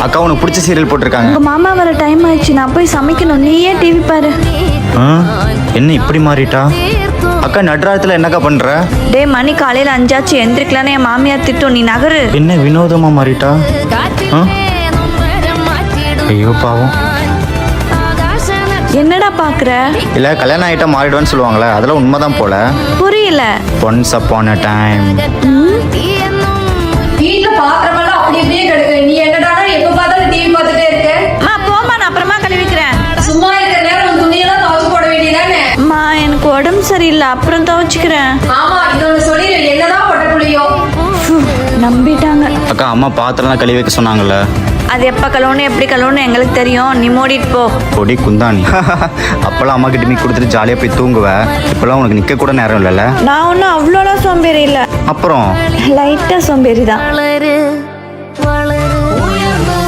அக்கா உனக்கு பிடிச்ச சீரியல் போட்டிருக்காங்க. உங்க மாமா வர டைம் ஆயிடுச்சு, நான் போய் சமைக்கணும். நீயே டிவி பாரு. என்ன இப்படி மாறிட்டா? அக்கா நடுராத்துல என்னக்கா பண்ற? டே மணி காலையில 5 ஆச்சு, எந்திரிக்கலான்னு என் மாமியார் திட்டம். நீ நகரு. என்ன வினோதமா மாறிட்டா? ஐயோ பாவம். என்னடா பாக்குற? இல்ல கல்யாணம் ஆயிட்டா மாறிடுவேன்னு சொல்லுவாங்களே, அதெல்லாம் உண்மைதான் போல. புரியல. Once upon a time. வீட்டுல பாத்திரமெல்லாம் அப்படி அப்படியே கிடக்கு. நீ என்னடா எப்ப பார்த்தாலும் டிவி பார்த்துட்டே இருக்க? போமா, நான் அப்புறமா கழுவிக்கிறேன். சும்மா இருக்கிற நேரம் உன் துணியெல்லாம் துவைச்சு போட வேண்டியதானே? அம்மா எனக்கு உடம்பு சரியில்லை, அப்புறம் துவைச்சுக்கிறேன். ஆமா, இன்னொன்னு சொல்லிடு, என்னதான் பொட்டப்புள்ளியோ. நம்பிட்டாங்க. அக்கா அம்மா பாத்திரம்லாம் கழுவி வைக்க சொன்னாங்கல்ல, அது எப்ப கழுவணும் எப்படி கழுவணும் எங்களுக்கு தெரியும். நீ மூடிட்டு போ. பொடி குந்தாணி. அப்பெல்லாம் அம்மா கிட்ட மீ கொடுத்துட்டு ஜாலியா போய் தூங்குவ. இப்பெல்லாம் உனக்கு நிக்க கூட நேரம் இல்லைல்ல? நான் ஒன்றும் அவ்வளோலாம் சோம்பேறி இல்லை, அப்புறம் லைட்டா சோம்பேறி தான்.